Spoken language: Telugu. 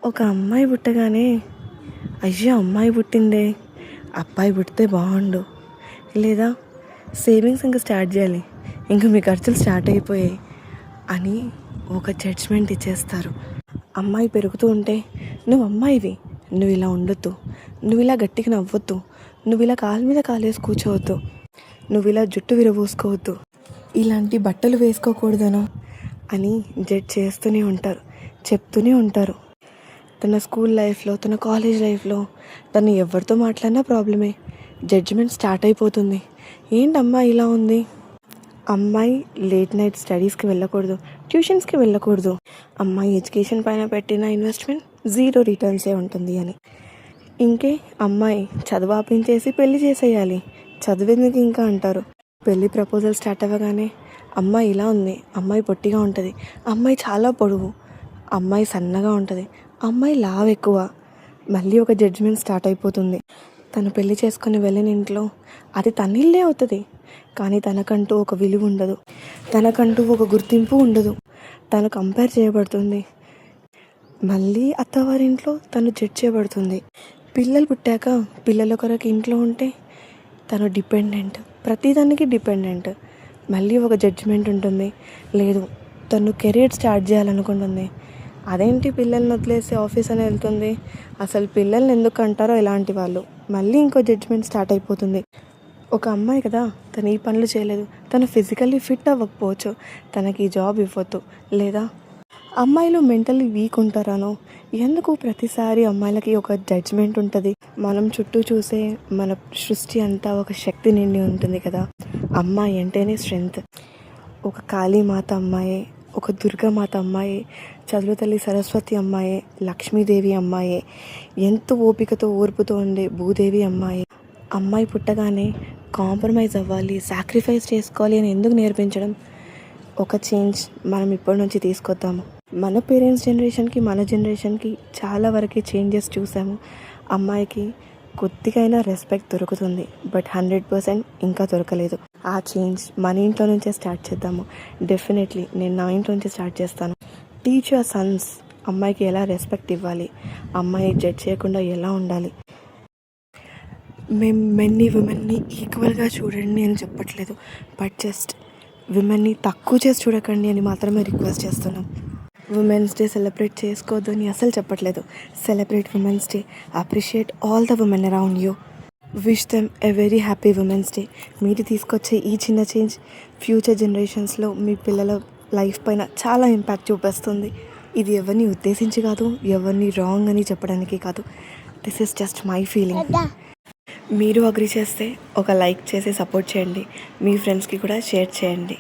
ఒక అమ్మాయి పుట్టగానే అయ్యో అమ్మాయి పుట్టిందే, అబ్బాయి పుట్టితే బాగుండు, లేదా సేవింగ్స్ ఇంకా స్టార్ట్ చేయాలి, ఇంకా మీ ఖర్చులు స్టార్ట్ అయిపోయాయి అని ఒక జడ్జ్మెంట్ ఇచ్చేస్తారు. అమ్మాయి పెరుగుతూ ఉంటే నువ్వు అమ్మాయివి, నువ్వు ఇలా ఉండొద్దు, నువ్వు ఇలా గట్టిగా నవ్వొద్దు, నువ్వు ఇలా కాలు మీద కాలేసి కూర్చోవద్దు, నువ్వు ఇలా జుట్టు విరబోసుకోవద్దు, ఇలాంటి బట్టలు వేసుకోకూడదను అని జడ్జ్ చేస్తూనే ఉంటారు, చెప్తూనే ఉంటారు. తన స్కూల్ లైఫ్లో, తన కాలేజ్ లైఫ్లో తను ఎవరితో మాట్లాడినా ప్రాబ్లమే. జడ్జిమెంట్ స్టార్ట్ అయిపోతుంది. ఏంటమ్మా ఇలా ఉంది, అమ్మాయి లేట్ నైట్ స్టడీస్కి వెళ్ళకూడదు, ట్యూషన్స్కి వెళ్ళకూడదు, అమ్మాయి ఎడ్యుకేషన్ పైన పెట్టిన ఇన్వెస్ట్మెంట్ 0 రిటర్న్సే ఉంటుంది అని. ఇంకే అమ్మాయి చదువు ఆపించేసి పెళ్లి చేసేయాలి, చదివేందుకు ఇంకా అంటారు. పెళ్లి ప్రపోజల్ స్టార్ట్ అవ్వగానే అమ్మాయి ఇలా ఉంది, అమ్మాయి పొట్టిగా ఉంటుంది, అమ్మాయి చాలా పొడవు, అమ్మాయి సన్నగా ఉంటుంది, అమ్మాయి లావు ఎక్కువ. మళ్ళీ ఒక జడ్జిమెంట్ స్టార్ట్ అయిపోతుంది. తను పెళ్లి చేసుకొని వెళ్ళిన ఇంట్లో అది తన ఇల్లే అవుతుంది, కానీ తనకంటూ ఒక విలువ ఉండదు, తనకంటూ ఒక గుర్తింపు ఉండదు, తను కంపేర్ చేయబడుతుంది. మళ్ళీ అత్తవారింట్లో తను జడ్జ్ చేయబడుతుంది. పిల్లలు పుట్టాక పిల్లల కొరకు ఇంట్లో ఉంటే తను డిపెండెంట్, ప్రతిదానికి డిపెండెంట్. మళ్ళీ ఒక జడ్జిమెంట్ ఉంటుంది. లేదు, తను కెరీర్ స్టార్ట్ చేయాలనుకుంటుంది. అదేంటి పిల్లల్ని వదిలేసి ఆఫీస్ అని వెళ్తుంది, అసలు పిల్లల్ని ఎందుకు అంటారో ఇలాంటి వాళ్ళు. మళ్ళీ ఇంకో జడ్జిమెంట్ స్టార్ట్ అయిపోతుంది. ఒక అమ్మాయి కదా, తను ఈ పనులు చేయలేదు, తను ఫిజికల్లీ ఫిట్ అవ్వకపోవచ్చు, తనకి జాబ్ ఇవ్వద్దు, లేదా అమ్మాయిలు మెంటల్లీ వీక్ ఉంటారనో. ఎందుకు ప్రతిసారి అమ్మాయిలకి ఒక జడ్జిమెంట్ ఉంటుంది? మనం చుట్టూ చూసే మన సృష్టి అంతా ఒక శక్తి నిండి ఉంటుంది కదా. అమ్మాయి అంటేనే స్ట్రెంగ్త్. ఒక కాళీమాత అమ్మాయే, ఒక దుర్గామాత అమ్మాయే, చదువు తల్లి సరస్వతి అమ్మాయే, లక్ష్మీదేవి అమ్మాయే, ఎంతో ఓపికతో ఓర్పుతో ఉండే భూదేవి అమ్మాయే. అమ్మాయి పుట్టగానే కాంప్రమైజ్ అవ్వాలి, సాక్రిఫైస్ చేసుకోవాలి అని ఎందుకు నేర్పించడం? ఒక చేంజ్ మనం ఇప్పటి నుంచి తీసుకొద్దాము. మన పేరెంట్స్ జనరేషన్కి మన జనరేషన్కి చాలా వరకు చేంజెస్ చూసాము. అమ్మాయికి కొద్దిగైనా రెస్పెక్ట్ దొరుకుతుంది, బట్ 100% ఇంకా దొరకలేదు. ఆ చేంజ్ మన ఇంట్లో నుంచే స్టార్ట్ చేద్దాము. డెఫినెట్లీ నేను నా ఇంట్లో నుంచి స్టార్ట్ చేస్తాను. టీచ్ యువర్ సన్స్, అమ్మాయికి ఎలా రెస్పెక్ట్ ఇవ్వాలి, అమ్మాయి జడ్జ్ చేయకుండా ఎలా ఉండాలి. మేము మెన్ని విమెన్ని ఈక్వల్గా చూడండి అని చెప్పట్లేదు, బట్ జస్ట్ విమెన్ని తక్కువ చేసి చూడకండి అని మాత్రమే రిక్వెస్ట్ చేస్తున్నాం. ఉమెన్స్ డే సెలబ్రేట్ చేసుకోవద్దు అని అసలు చెప్పట్లేదు. Celebrate women's day, appreciate all the women around you, wish them a very happy women's day. మీరు తీసుకొచ్చే ఈ చిన్న చేంజ్ ఫ్యూచర్ జనరేషన్స్లో మీ పిల్లల లైఫ్ పైన చాలా ఇంపాక్ట్ చూపిస్తుంది. ఇది ఎవరిని ఉద్దేశించి కాదు, ఎవరిని రాంగ్ అని చెప్పడానికి కాదు. This is just my feeling. మీరు అగ్రీ చేస్తే ఒక లైక్ చేసి సపోర్ట్ చేయండి, మీ ఫ్రెండ్స్కి కూడా షేర్ చేయండి.